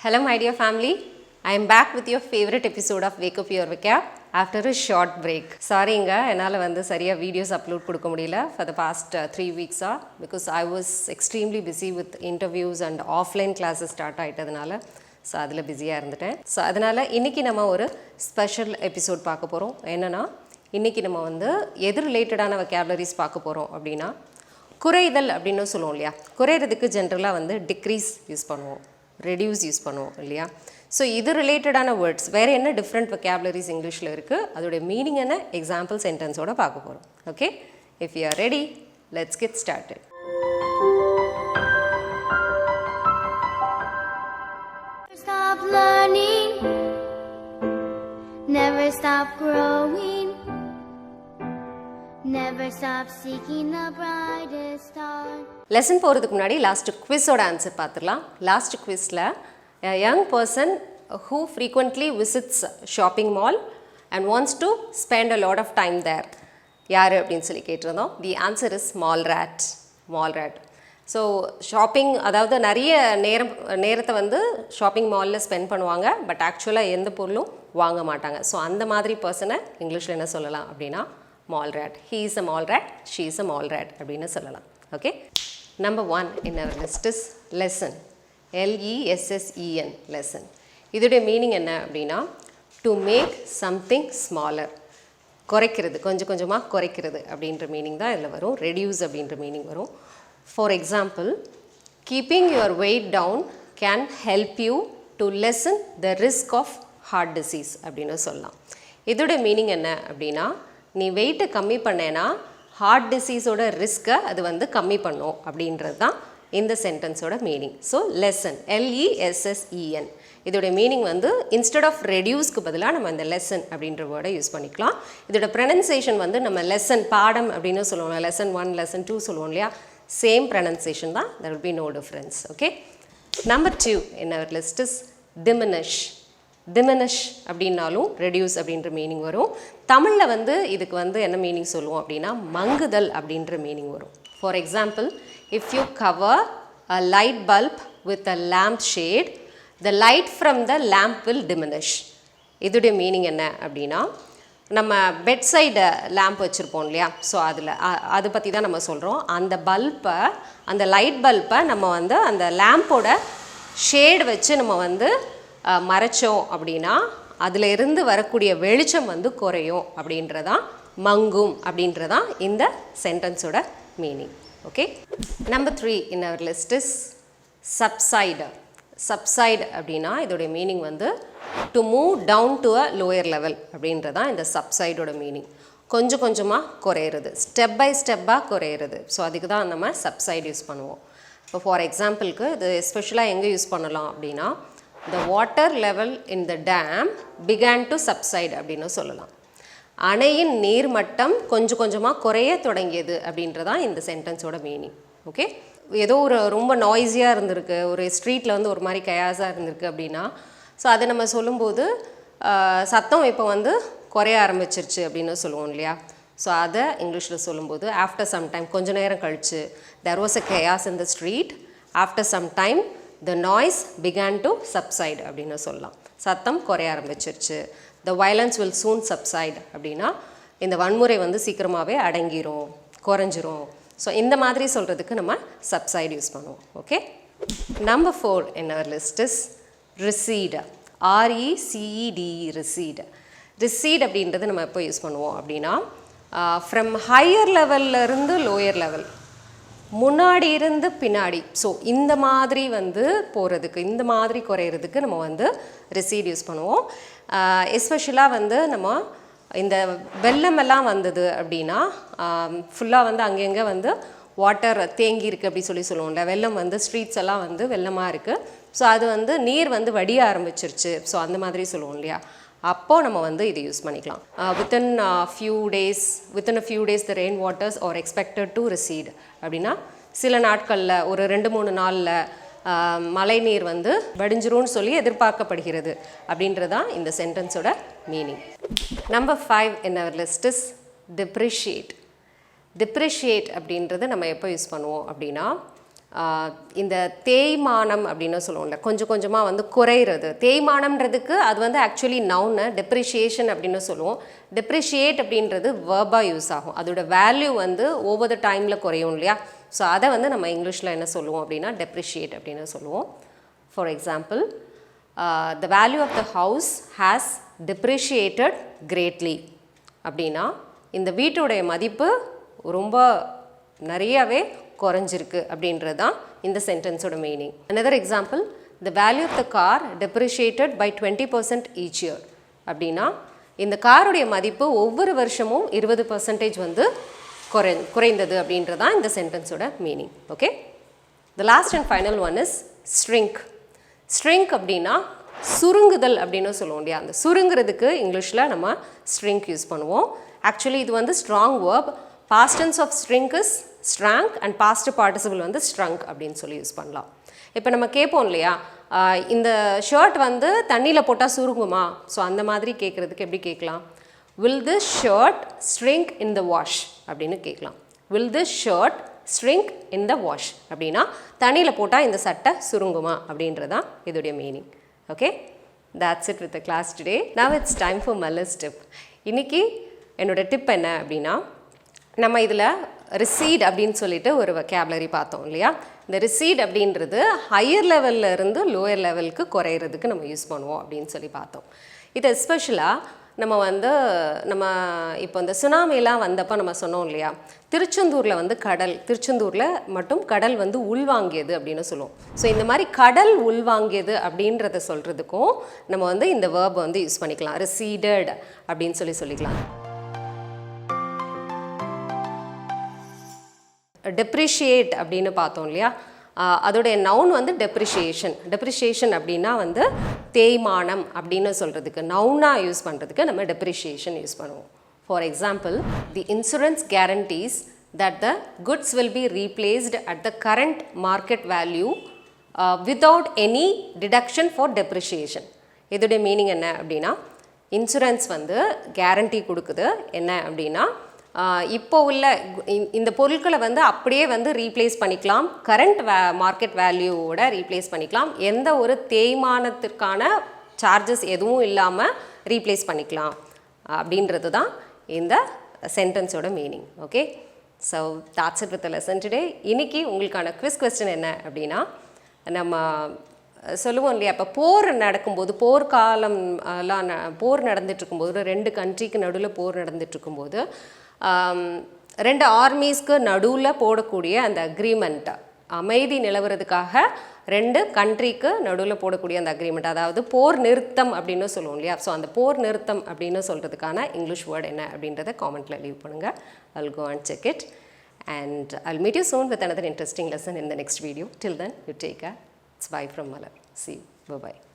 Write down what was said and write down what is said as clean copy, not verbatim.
Hello my dear family, I am back with your favorite episode of Wake Up Your Vocab after a short break. Sorryங்க என்னால் வந்து சரியாக videos upload கொடுக்க முடியல for the past 3 weeks because I was extremely busy with interviews and offline classes start ஆகிட்டதுனால so அதில் பிஸியாக இருந்துட்டேன். So அதனால் இன்றைக்கி நம்ம ஒரு ஸ்பெஷல் எபிசோட் பார்க்க போகிறோம். என்னென்னா இன்றைக்கி நம்ம வந்து எது ரிலேட்டடான vocabularies பார்க்க போகிறோம் அப்படின்னா குறைதல் அப்படின்னு சொல்லுவோம் இல்லையா. குறையிறதுக்கு ஜென்ரலாக வந்து டிக்ரீஸ் யூஸ் பண்ணுவோம், ரெடியூஸ் யூஸ் பண்ணுவோம் இல்லையா. ஸோ இது ரிலேட்டடான வேர்ட்ஸ் வேறு என்ன டிஃப்ரெண்ட் vocabularies இங்கிலீஷில் இருக்குது, அதோடைய மீனிங் என்ன எக்ஸாம்பிள் சென்டென்ஸோட பார்க்க போகிறோம். Okay, if you are ready let's get started. Stop learning, never stop growing, never stop seeking the brightest star. Lesson போகிறதுக்கு முன்னாடி லாஸ்ட் குவிஸோட ஆன்சர் பார்த்துடலாம். லாஸ்ட் குவிஸில் a young person who frequently visits shopping mall and wants to spend a lot of time there யார் அப்படின்னு சொல்லி கேட்டிருந்தோம். The answer is mallrat. So shopping, அதாவது நிறைய நேரத்தை வந்து ஷாப்பிங் மாலில் ஸ்பெண்ட் பண்ணுவாங்க, பட் ஆக்சுவலாக எந்த பொருளும் வாங்க மாட்டாங்க. ஸோ அந்த மாதிரி பர்சனை இங்கிலீஷில் என்ன சொல்லலாம் அப்படின்னா mallrat. He is a mallrat, she is a mallrat அப்படின்னு சொல்லலாம். Okay, number 1 in our list is lesson. L-E-S-S-E-N, lesson. இதோடைய மீனிங் என்ன அப்படின்னா டு மேக் சம்திங் ஸ்மாலர், குறைக்கிறது, கொஞ்சம் கொஞ்சமாக குறைக்கிறது அப்படின்ற மீனிங் தான் இதில் வரும். ரெடியூஸ் அப்படின்ற மீனிங் வரும். For example, keeping your weight down can help you to lessen the risk of heart disease அப்படின்னு சொல்லலாம். இதோடைய மீனிங் என்ன அப்படின்னா நீ வெயிட்டை கம்மி பண்ணேன்னா ஹார்ட் டிசீஸோட ரிஸ்க்கை அது வந்து கம்மி பண்ணும் அப்படின்றது தான் இந்த சென்டென்ஸோட மீனிங். ஸோ லெசன், L-E-S-S-E-N, இதோடைய மீனிங் வந்து இன்ஸ்டெட் ஆஃப் ரெடியூஸ்க்கு பதிலாக நம்ம இந்த லெசன் அப்படின்ற வேர்டை யூஸ் பண்ணிக்கலாம். இதோட ப்ரனன்சியேஷன் வந்து நம்ம லெசன், பாடம் அப்படின்னு சொல்லுவோம், லெசன் 1 லெசன் 2 சொல்லுவோம் இல்லையா, சேம் ப்ரனன்சியேஷன் தான், there will be no difference. Okay, number 2 in our list is diminish. Diminish அப்படின்னாலும் ரெடியூஸ் அப்படின்ற மீனிங் வரும். தமிழில் வந்து இதுக்கு வந்து என்ன மீனிங் சொல்லுவோம் அப்படின்னா மங்குதல் அப்படின்ற மீனிங் வரும். For example, if you cover a light bulb with a lamp shade, the light from the lamp will diminish. இதோடைய மீனிங் என்ன அப்படின்னா நம்ம பெட் சைடு லேம்ப் வச்சுருப்போம் இல்லையா, ஸோ அதை பற்றி தான் நம்ம சொல்கிறோம். அந்த பல்பை, அந்த லைட் பல்பை நம்ம வந்து அந்த லேம்போட ஷேட் வச்சு நம்ம வந்து மறைச்சோம் அப்படின்னா அதில் இருந்து வரக்கூடிய வெளிச்சம் வந்து குறையும் அப்படின்றதான் மங்கும் அப்படின்றதான் இந்த சென்டென்ஸோட meaning. Okay, number 3 in our list is subside. Subside அப்படின்னா இதோடைய மீனிங் வந்து to move down to a lower level அப்படின்றதான் இந்த சப்சைடோட மீனிங். கொஞ்சம் கொஞ்சமாக குறையிறது, ஸ்டெப் பை ஸ்டெப்பாக குறையிறது. ஸோ அதுக்கு தான் நம்ம சப்சைட் யூஸ் பண்ணுவோம். இப்போ ஃபார் எக்ஸாம்பிளுக்கு இது எஸ்பெஷலாக எங்கே யூஸ் பண்ணலாம் அப்படின்னா the water level in the dam began to subside அப்படின்னு சொல்லலாம். அணையின் நீர் மட்டம் கொஞ்சம் கொஞ்சமாக குறைய தொடங்கியது அப்படின்றதான் இந்த சென்டென்ஸோட மீனிங். ஓகே, ஏதோ ஒரு ரொம்ப நாய்ஸியாக இருந்திருக்கு, ஒரு ஸ்ட்ரீட்டில் வந்து ஒரு மாதிரி கயாஸாக இருந்திருக்கு அப்படின்னா ஸோ அதை நம்ம சொல்லும்போது சத்தம் இப்போ வந்து குறைய ஆரம்பிச்சிருச்சு அப்படின்னு சொல்லுவோம் இல்லையா. ஸோ அதை இங்கிலீஷில் சொல்லும்போது ஆஃப்டர் சம் டைம், கொஞ்சம் நேரம் கழிச்சு, there was a chaos in the street, after some time the noise began to subside அப்படின்னு சொல்லலாம். சத்தம் குறைய ஆரம்பிச்சிருச்சு. the violence will soon subside அப்படின்னா இந்த வன்முறை வந்து சீக்கிரமாகவே அடங்கிரும், குறைஞ்சிரும். ஸோ இந்த மாதிரி சொல்கிறதுக்கு நம்ம subside யூஸ் பண்ணுவோம். Okay, number 4 in our list is recede. R-E-C-E-D-E, recede. recede அப்படின்றது நம்ம எப்போ யூஸ் பண்ணுவோம் அப்படின்னா ஃப்ரம் ஹையர் லெவல்ல இருந்து லோயர் லெவல், முன்னாடி இருந்து பின்னாடி, ஸோ இந்த மாதிரி வந்து போகிறதுக்கு, இந்த மாதிரி குறையிறதுக்கு நம்ம வந்து ரெசீட் யூஸ் பண்ணுவோம். எஸ்பெஷலாக வந்து நம்ம இந்த வெள்ளமெல்லாம் வந்தது அப்படின்னா ஃபுல்லாக வந்து அங்கங்கே வந்து வாட்டர் தேங்கி இருக்குது அப்படி சொல்லுவோம்ல, வெள்ளம் வந்து ஸ்ட்ரீட்ஸ் எல்லாம் வந்து வெள்ளமாக இருக்குது, ஸோ அது வந்து நீர் வந்து வடிய ஆரம்பிச்சிருச்சு, ஸோ அந்த மாதிரி சொல்லுவோம் இல்லையா, அப்போது நம்ம வந்து இதை யூஸ் பண்ணிக்கலாம். Within a few days the rain waters are expected to recede அப்படின்னா சில நாட்களில், ஒரு 2-3 நாளில் மழை நீர் வந்து வடிஞ்சிரும்னு சொல்லி எதிர்பார்க்கப்படுகிறது அப்படின்றதான் இந்த சென்டென்ஸோட meaning. Number 5 in our list is depreciate. depreciate அப்படின்றது நம்ம எப்போ யூஸ் பண்ணுவோம் அப்படின்னா இந்த தேய்மானம் அப்படின்னு சொல்லுவோம்ல, கொஞ்சம் கொஞ்சமாக வந்து குறையிறது. தேய்மானம்ன்றதுக்கு அது வந்து ஆக்சுவலி நவுனு, டெப்ரிஷியேஷன் அப்படின்னு சொல்லுவோம். டெப்ரிஷியேட் அப்படின்றது வேர்பாக யூஸ் ஆகும். அதோட வேல்யூ வந்து ஓவர் த டைமில் குறையும் இல்லையா? ஸோ அதை வந்து நம்ம இங்கிலீஷில் என்ன சொல்லுவோம் அப்படின்னா டெப்ரிஷியேட் அப்படின்னு சொல்லுவோம். For example, the value of the house has depreciated greatly அப்படின்னா இந்த வீட்டுடைய மதிப்பு ரொம்ப நிறையவே குறைஞ்சிருக்கு அப்படின்றது தான் இந்த சென்டென்ஸோட meaning. another example, the value of the car depreciated by 20% each year அப்படின்னா இந்த காருடைய மதிப்பு ஒவ்வொரு வருஷமும் 20% வந்து குறைந்தது அப்படின்றது தான் இந்த சென்டென்ஸோட meaning. Okay, the last and final one is shrink. shrink அப்படின்னா சுருங்குதல் அப்படின்னு சொல்லுவோம் இல்லையா? அந்த சுருங்குறதுக்கு இங்கிலீஷில் நம்ம shrink யூஸ் பண்ணுவோம். ஆக்சுவலி இது வந்து strong verb. past tense of shrink is shrank and past participle வந்து shrunk அப்படின்னு சொல்லி யூஸ் பண்ணலாம். இப்போ நம்ம கேட்போம் இல்லையா, இந்த ஷர்ட் வந்து தண்ணியில் போட்டால் சுருங்குமா? ஸோ அந்த மாதிரி கேட்குறதுக்கு எப்படி கேட்கலாம்? will this shirt shrink in the wash அப்படின்னு கேட்கலாம். will this shirt shrink in the wash அப்படின்னா தண்ணியில் போட்டால் இந்த சட்டை சுருங்குமா அப்படின்றது தான் இதோடைய meaning. Okay, that's it with the class today. Now it's time for Malar's tip. இன்னைக்கு என்னோட டிப் என்ன அப்படின்னா, நம்ம இதில் recede அப்படின்னு சொல்லிட்டு ஒரு vocabulary பார்த்தோம் இல்லையா? இந்த recede அப்படின்றது ஹையர் லெவலில் இருந்து லோயர் லெவலுக்கு குறையிறதுக்கு நம்ம யூஸ் பண்ணுவோம் அப்படின்னு சொல்லி பார்த்தோம். இது எஸ்பெஷலாக நம்ம இப்போ இந்த சுனாமிலாம் வந்தப்போ நம்ம சொன்னோம் இல்லையா, திருச்செந்தூரில் வந்து திருச்செந்தூரில் மட்டும் கடல் வந்து உள்வாங்கியது அப்படின்னு சொல்லுவோம். ஸோ இந்த மாதிரி கடல் உள்வாங்கியது அப்படின்றத சொல்கிறதுக்கும் நம்ம வந்து இந்த வேர்பை வந்து யூஸ் பண்ணிக்கலாம். receded அப்படின்னு சொல்லிக்கலாம். டெப்ரிஷியேட் அப்படின்னு பார்த்தோம் இல்லையா, அதோடைய நவுன் வந்து டெப்ரிஷியேஷன் அப்படின்னா வந்து தேய்மானம் அப்படின்னு சொல்கிறதுக்கு நவுனாக யூஸ் பண்ணுறதுக்கு நம்ம டெப்ரிஷியேஷன் யூஸ் பண்ணுவோம். For example, the insurance guarantees that the goods will be replaced at the current market value without any deduction for depreciation. இதோடைய மீனிங் என்ன அப்படின்னா, இன்சூரன்ஸ் வந்து கேரண்டி கொடுக்குது என்ன அப்படின்னா, இப்போ உள்ள இந்த பொருட்களை வந்து அப்படியே வந்து ரீப்ளேஸ் பண்ணிக்கலாம், கரண்ட் மார்க்கெட் வேல்யூவோட ரீப்ளேஸ் பண்ணிக்கலாம், எந்த ஒரு தேய்மானத்திற்கான சார்ஜஸ் எதுவும் இல்லாமல் ரீப்ளேஸ் பண்ணிக்கலாம் அப்படின்றது தான் இந்த சென்டென்ஸோட meaning. Okay, so that's it with the lesson today. இன்னைக்கு உங்களுக்கான கொஸ்டின் என்ன அப்படின்னா, நம்ம சொல்லுவோம் இல்லையா, இப்போ போர் நடக்கும்போது, போர்க்காலம்லாம் போர் நடந்துட்டுருக்கும்போது, 2 கண்ட்ரிக்கு நடுவில் போர் நடந்துட்டுருக்கும்போது 2 ஆர்மிஸ்க்கு நடுவில் போடக்கூடிய அந்த அக்ரிமெண்ட், அமைதி நிலவுறதுக்காக 2 கண்ட்ரிக்கு நடுவில் போடக்கூடிய அந்த அக்ரிமெண்ட், அதாவது போர் நிறுத்தம் அப்படின்னு சொல்லுவோம் இல்லையா. ஸோ அந்த போர் நிறுத்தம் அப்படின்னு சொல்கிறதுக்கான இங்கிலீஷ் வேர்டு என்ன அப்படின்றத காமெண்ட்டில் லீவ் பண்ணுங்கள். I'll go and check it and I'll meet you soon with another interesting lesson in the next video. Till then, you take care. It's bye from Malar. See you. Bye-bye.